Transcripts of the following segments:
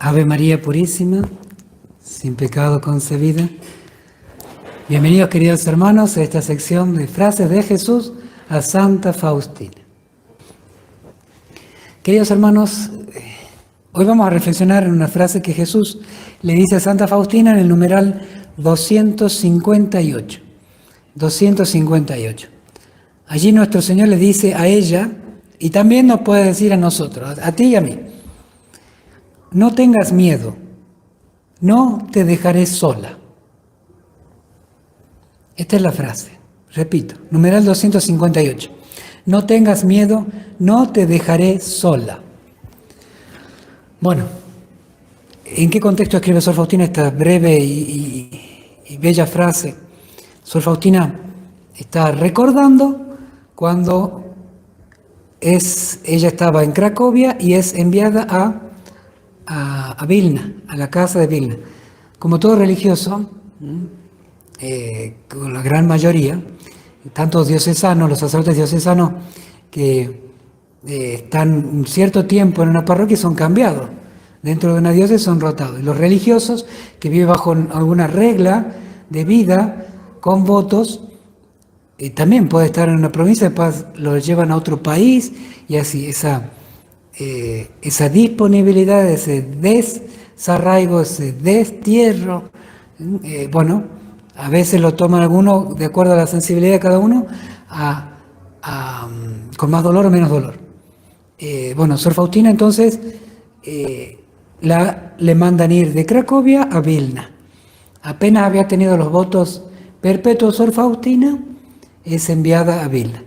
Ave María Purísima, sin pecado concebida. Bienvenidos, queridos hermanos, a esta sección de frases de Jesús a Santa Faustina. Queridos hermanos, hoy vamos a reflexionar en una frase que Jesús le dice a Santa Faustina en el numeral 258. 258. Allí nuestro Señor le dice a ella, y también nos puede decir a nosotros, a ti y a mí: no tengas miedo, no te dejaré sola. Esta es la frase, repito, numeral 258. No tengas miedo, no te dejaré sola. Bueno, ¿en qué contexto escribe Sor Faustina esta breve y bella frase? Sor Faustina está recordando cuando ella estaba en Cracovia y es enviada a Vilna, a la casa de Vilna. Como todo religioso, con la gran mayoría, tantos diocesanos, los sacerdotes diocesanos que están un cierto tiempo en una parroquia son cambiados. Dentro de una diócesis son rotados. Y los religiosos que viven bajo alguna regla de vida, con votos, también puede estar en una provincia, después lo llevan a otro país, y así esa disponibilidad, ese desarraigo, ese destierro, bueno, a veces lo toman algunos de acuerdo a la sensibilidad de cada uno, con más dolor o menos dolor. Bueno, Sor Faustina entonces le mandan ir de Cracovia a Vilna. Apenas había tenido los votos perpetuos Sor Faustina, es enviada a Vilna.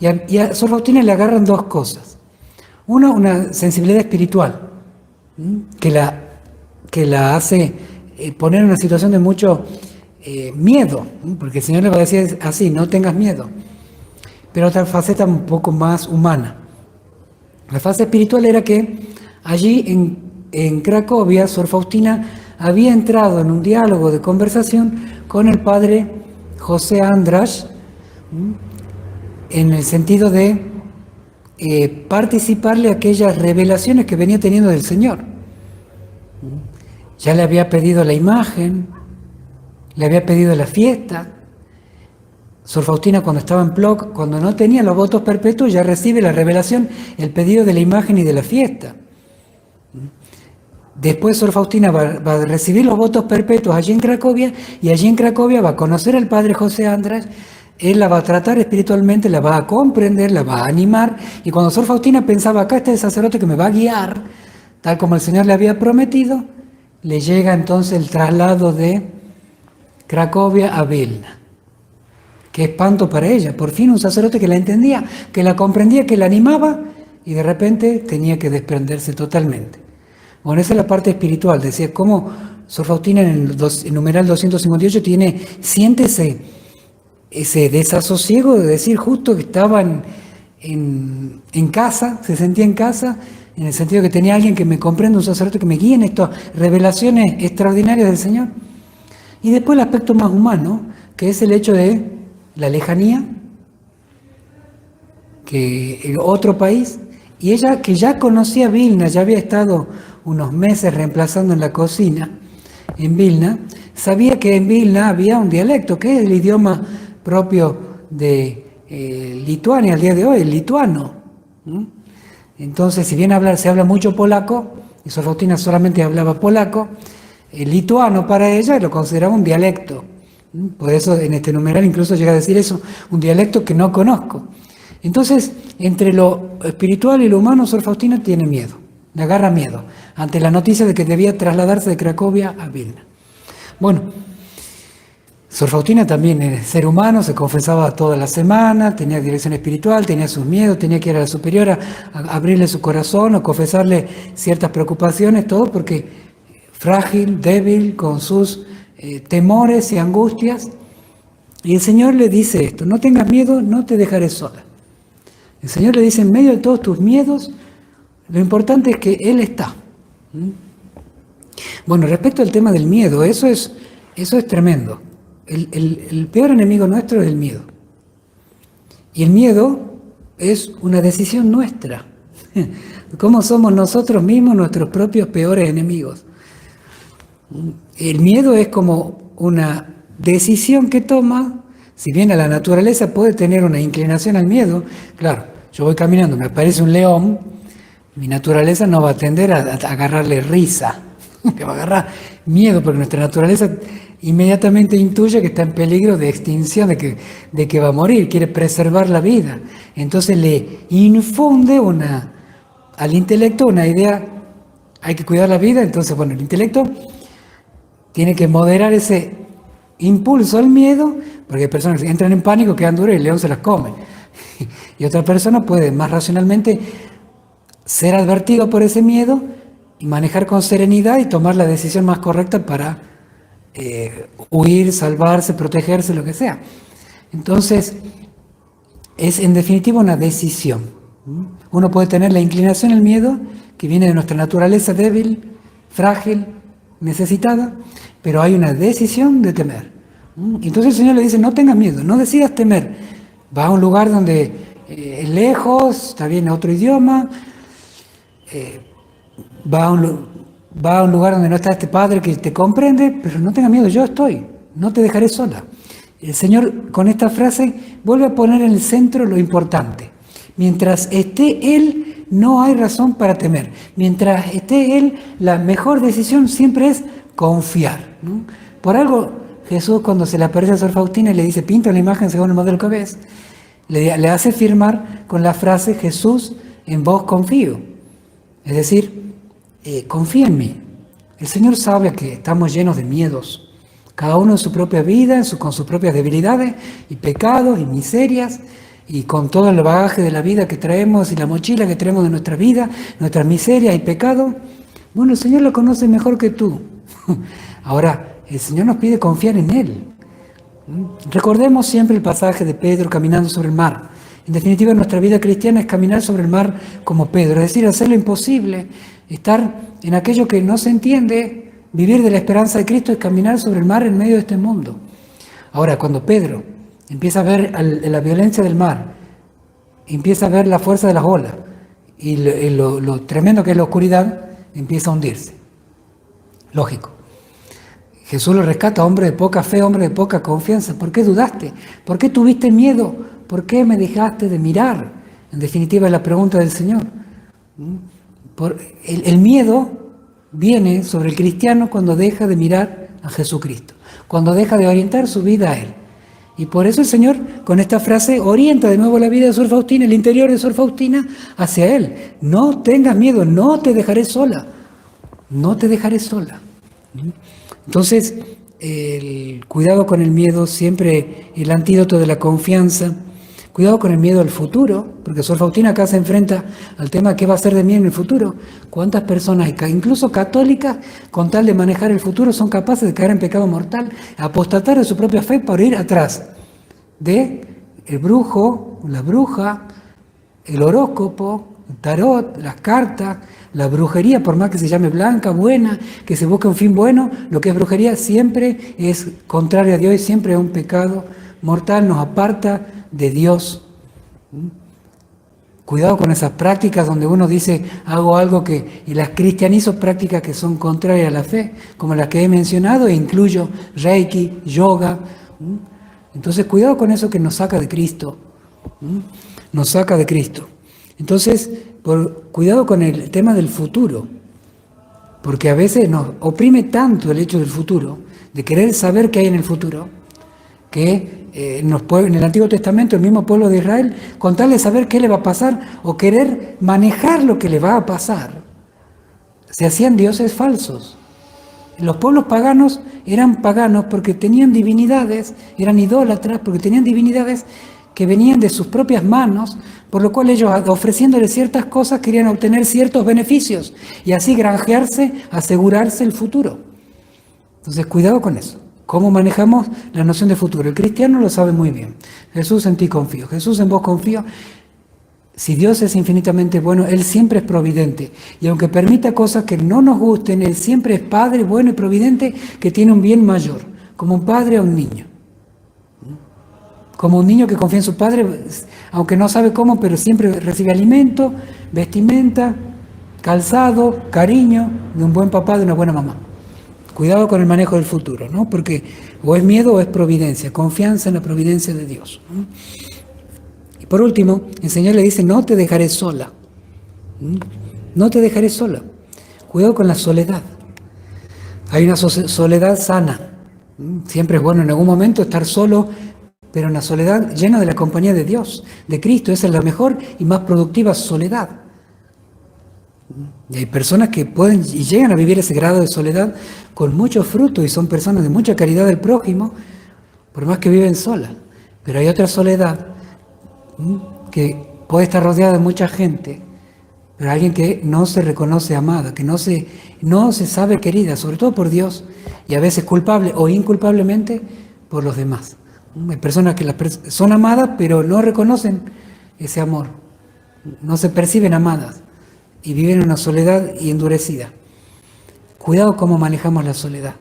Y a Sor Faustina le agarran dos cosas. Una sensibilidad espiritual, que la hace poner en una situación de mucho miedo, porque el Señor le va a decir así: no tengas miedo. Pero otra faceta un poco más humana. La fase espiritual era que allí en Cracovia, Sor Faustina había entrado en un diálogo de conversación con el padre José András, en el sentido de participarle a aquellas revelaciones que venía teniendo del Señor. Ya le había pedido la imagen, le había pedido la fiesta. Sor Faustina, cuando estaba en Plock, cuando no tenía los votos perpetuos, ya recibe la revelación, el pedido de la imagen y de la fiesta. Después Sor Faustina va a recibir los votos perpetuos allí en Cracovia, y allí en Cracovia va a conocer al padre José András. Él la va a tratar espiritualmente, la va a comprender, la va a animar, y cuando Sor Faustina pensaba: acá está el sacerdote que me va a guiar, tal como el Señor le había prometido, le llega entonces el traslado de Cracovia a Vilna. Qué espanto para ella, por fin un sacerdote que la entendía, que la comprendía, que la animaba, y de repente tenía que desprenderse totalmente. Bueno, esa es la parte espiritual. Decía cómo Sor Faustina en el numeral 258 siente ese desasosiego de decir justo que estaba en casa, se sentía en casa, en el sentido que tenía alguien que me comprende, un sacerdote que me guíe en estas revelaciones extraordinarias del Señor. Y después el aspecto más humano, que es el hecho de la lejanía, que en otro país, y ella que ya conocía Vilna, ya había estado unos meses reemplazando en la cocina en Vilna, sabía que en Vilna había un dialecto, que es el idioma propio de Lituania al día de hoy, el lituano. Entonces, si bien se habla mucho polaco, y Sor Faustina solamente hablaba polaco, el lituano para ella lo consideraba un dialecto. Por eso en este numeral incluso llega a decir eso: un dialecto que no conozco. Entonces, entre lo espiritual y lo humano, Sor Faustina tiene miedo, le agarra miedo ante la noticia de que debía trasladarse de Cracovia a Vilna. Bueno, Sor Faustina también es ser humano, se confesaba toda la semana, tenía dirección espiritual, tenía sus miedos, tenía que ir a la superiora a abrirle su corazón o confesarle ciertas preocupaciones, todo porque frágil, débil, con sus temores y angustias. Y el Señor le dice esto: no tengas miedo, no te dejaré sola. El Señor le dice: en medio de todos tus miedos, lo importante es que Él está. Bueno, respecto al tema del miedo, eso es tremendo. El peor enemigo nuestro es el miedo. Y el miedo es una decisión nuestra. ¿Cómo somos nosotros mismos nuestros propios peores enemigos? El miedo es como una decisión que toma, si bien a la naturaleza puede tener una inclinación al miedo, claro, yo voy caminando, me aparece un león, mi naturaleza no va a tender a agarrarle risa, que va a agarrar miedo, porque nuestra naturaleza inmediatamente intuye que está en peligro de extinción, de que va a morir, quiere preservar la vida. Entonces le infunde al intelecto una idea, hay que cuidar la vida, entonces bueno, el intelecto tiene que moderar ese impulso al miedo, porque hay personas que entran en pánico, quedan duras y el león se las come. Y otra persona puede más racionalmente ser advertido por ese miedo y manejar con serenidad y tomar la decisión más correcta para huir, salvarse, protegerse, lo que sea. Entonces, es en definitiva una decisión. Uno puede tener la inclinación al miedo, que viene de nuestra naturaleza débil, frágil, necesitada, pero hay una decisión de temer. Entonces el Señor le dice, no tengas miedo, no decidas temer. Va a un lugar donde es lejos, está bien otro idioma, va a un lugar donde no está este Padre que te comprende, pero no tengas miedo, yo estoy, no te dejaré sola. El Señor con esta frase vuelve a poner en el centro lo importante. Mientras esté Él, no hay razón para temer. Mientras esté Él, la mejor decisión siempre es confiar, ¿no? Por algo, Jesús cuando se le aparece a Sor Faustina y le dice, pinta la imagen según el modelo que ves, le hace firmar con la frase, Jesús, en vos confío. Es decir, confía en mí. El Señor sabe que estamos llenos de miedos, cada uno en su propia vida, con sus propias debilidades y pecados y miserias, y con todo el bagaje de la vida que traemos y la mochila que traemos de nuestra vida, nuestras miserias y pecados. Bueno, el Señor lo conoce mejor que tú. Ahora, el Señor nos pide confiar en Él. Recordemos siempre el pasaje de Pedro caminando sobre el mar. En definitiva, nuestra vida cristiana es caminar sobre el mar como Pedro, es decir, hacer lo imposible, estar en aquello que no se entiende. Vivir de la esperanza de Cristo es caminar sobre el mar en medio de este mundo. Ahora, cuando Pedro empieza a ver la violencia del mar, empieza a ver la fuerza de las olas y lo tremendo que es la oscuridad, empieza a hundirse. Lógico. Jesús lo rescata, hombre de poca fe, hombre de poca confianza. ¿Por qué dudaste? ¿Por qué tuviste miedo? ¿Por qué me dejaste de mirar? En definitiva es la pregunta del Señor. El miedo viene sobre el cristiano cuando deja de mirar a Jesucristo, cuando deja de orientar su vida a Él. Y por eso el Señor, con esta frase, orienta de nuevo la vida de Sor Faustina, el interior de Sor Faustina, hacia Él. No tengas miedo, no te dejaré sola. No te dejaré sola. Entonces, el cuidado con el miedo, siempre el antídoto de la confianza. Cuidado con el miedo al futuro, porque Sor Faustina acá se enfrenta al tema ¿qué va a ser de mí en el futuro? ¿Cuántas personas, incluso católicas, con tal de manejar el futuro, son capaces de caer en pecado mortal, apostatar de su propia fe para ir atrás de el brujo, la bruja, el horóscopo, el tarot, las cartas, la brujería, por más que se llame blanca, buena, que se busque un fin bueno, lo que es brujería siempre es contrario a Dios y siempre es un pecado mortal, nos aparta de Dios. Cuidado con esas prácticas donde uno dice hago algo y las cristianizo prácticas que son contrarias a la fe, como las que he mencionado, e incluyo Reiki, yoga. Entonces cuidado con eso que nos saca de Cristo. Nos saca de Cristo. Entonces, cuidado con el tema del futuro, porque a veces nos oprime tanto el hecho del futuro, de querer saber qué hay en el futuro, que en el Antiguo Testamento el mismo pueblo de Israel, con tal de saber qué le va a pasar o querer manejar lo que le va a pasar, se hacían dioses falsos. Los pueblos paganos eran paganos porque tenían divinidades, eran idólatras porque tenían divinidades que venían de sus propias manos, por lo cual ellos, ofreciéndole ciertas cosas, querían obtener ciertos beneficios y así granjearse, asegurarse el futuro. Entonces, cuidado con eso. ¿Cómo manejamos la noción de futuro? El cristiano lo sabe muy bien. Jesús en ti confío, Jesús en vos confío. Si Dios es infinitamente bueno, Él siempre es providente. Y aunque permita cosas que no nos gusten, Él siempre es Padre bueno y providente que tiene un bien mayor, como un padre a un niño. Como un niño que confía en su padre, aunque no sabe cómo, pero siempre recibe alimento, vestimenta, calzado, cariño de un buen papá, de una buena mamá. Cuidado con el manejo del futuro, ¿no? Porque o es miedo o es providencia, confianza en la providencia de Dios, ¿no? Y por último, el Señor le dice, no te dejaré sola. No te dejaré sola. Cuidado con la soledad. Hay una soledad sana. Siempre es bueno en algún momento estar solo, pero una soledad llena de la compañía de Dios, de Cristo. Esa es la mejor y más productiva soledad. Y hay personas que pueden y llegan a vivir ese grado de soledad con mucho fruto y son personas de mucha caridad del prójimo, por más que viven solas. Pero hay otra soledad que puede estar rodeada de mucha gente, pero alguien que no se reconoce amada, que no se sabe querida, sobre todo por Dios, y a veces culpable o inculpablemente por los demás. Hay personas que son amadas, pero no reconocen ese amor, no se perciben amadas y viven en una soledad y endurecida. Cuidado cómo manejamos la soledad.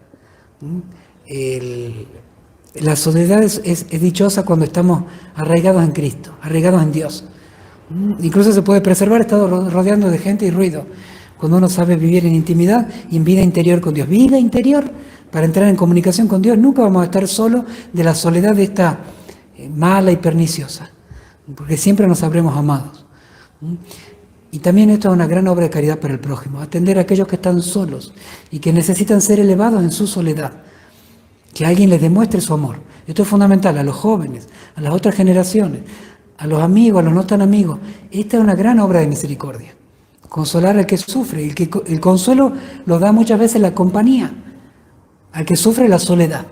La soledad es dichosa cuando estamos arraigados en Cristo, arraigados en Dios. Incluso se puede preservar estando rodeando de gente y ruido, cuando uno sabe vivir en intimidad y en vida interior con Dios. Vida interior para entrar en comunicación con Dios. Nunca vamos a estar solos de la soledad de esta mala y perniciosa, porque siempre nos sabremos amados. Y también esto es una gran obra de caridad para el prójimo, atender a aquellos que están solos y que necesitan ser elevados en su soledad, que alguien les demuestre su amor. Esto es fundamental a los jóvenes, a las otras generaciones, a los amigos, a los no tan amigos. Esta es una gran obra de misericordia, consolar al que sufre. El consuelo lo da muchas veces la compañía, al que sufre la soledad.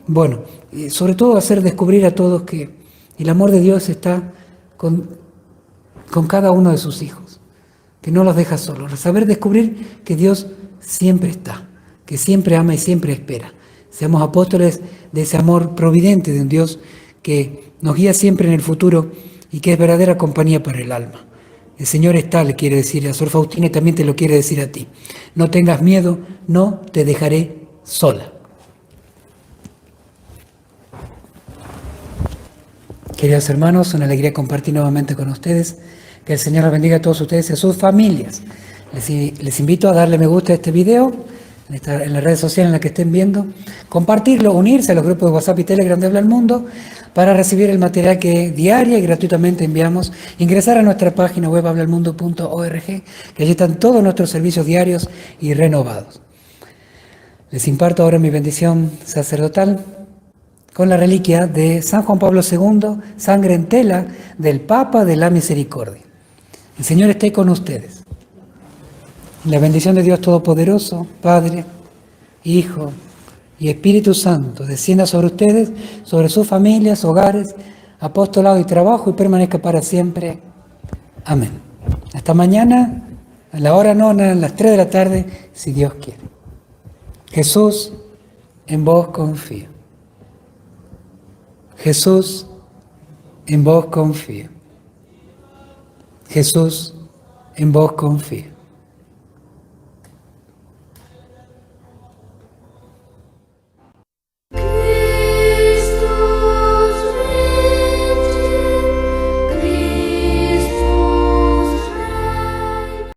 Bueno, sobre todo hacer descubrir a todos que el amor de Dios está con cada uno de sus hijos, que no los deja solos. Saber descubrir que Dios siempre está, que siempre ama y siempre espera. Seamos apóstoles de ese amor providente de un Dios que nos guía siempre en el futuro y que es verdadera compañía para el alma. El Señor está, le quiere decir a Sor Faustina, y también te lo quiere decir a ti. No tengas miedo, no te dejaré sola. Queridos hermanos, una alegría compartir nuevamente con ustedes. Que el Señor los bendiga a todos ustedes y a sus familias. Les invito a darle me gusta a este video en las redes sociales en las que estén viendo, compartirlo, unirse a los grupos de WhatsApp y Telegram de Habla al Mundo para recibir el material que diaria y gratuitamente enviamos, ingresar a nuestra página web hablalmundo.org, que allí están todos nuestros servicios diarios y renovados. Les imparto ahora mi bendición sacerdotal con la reliquia de San Juan Pablo II, sangre en tela del Papa de la Misericordia. El Señor esté con ustedes. La bendición de Dios Todopoderoso, Padre, Hijo y Espíritu Santo, descienda sobre ustedes, sobre sus familias, hogares, apostolado y trabajo, y permanezca para siempre. Amén. Hasta mañana, a la hora nona, a las 3 de la tarde, si Dios quiere. Jesús, en vos confío. Jesús, en vos confío. Jesús, en vos confío.